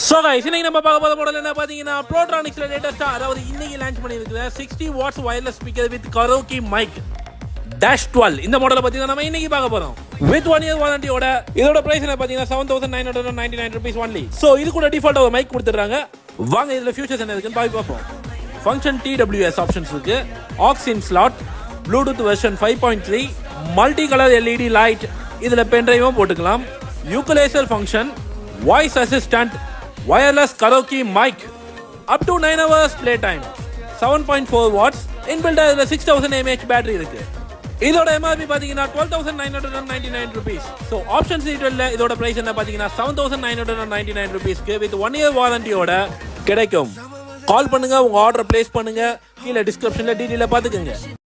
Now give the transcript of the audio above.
So guys, இன்னைக்கு நம்ம பார்க்க போற மாடல் என்ன பாத்தீங்கன்னா Protronicsல லேட்டஸ்டா அதாவது இன்னைக்கு லான்ச் பண்ணியிருக்கிற 60 watts wireless speaker with karaoke mic dash 12 இந்த மாடலை பத்தி தான் நம்ம இன்னைக்கு பார்க்க போறோம். With 1 year warranty ஓட இதோட பிரைஸ் என்ன பாத்தீங்கன்னா 7999 rupees only. So இது கூட டிஃபால்ட்டா ஒரு மைக் கொடுத்துறாங்க. வாங்க இதுல ஃபியூச்சர்ஸ் என்ன இருக்குன்னு பார்ப்போம். Function TWS ஆப்ஷன்ஸ் இருக்கு. Aux in slot, Bluetooth version 5.3, multi color LED light, இதுல பென் டிரைவும் போட்டுக்கலாம். Equalizer function, voice assistant, wireless karaoke mic, up to 9 hours playtime, 7.4 watts, inbuilt 6000 mAh battery இருக்கு. இதோட MRP பாத்தீங்கன்னா 12999 rupees. So options டீடைல்ல இதோட price என்ன பாத்தீங்கன்னா 7999 rupees with 1 year warranty ஓட கிடைக்கும். கால் பண்ணுங்க, உங்க ஆர்டர் பிளேஸ் பண்ணுங்க. கீழ டிஸ்கிரிப்ஷன்ல டீடைலா பாத்துக்கங்க.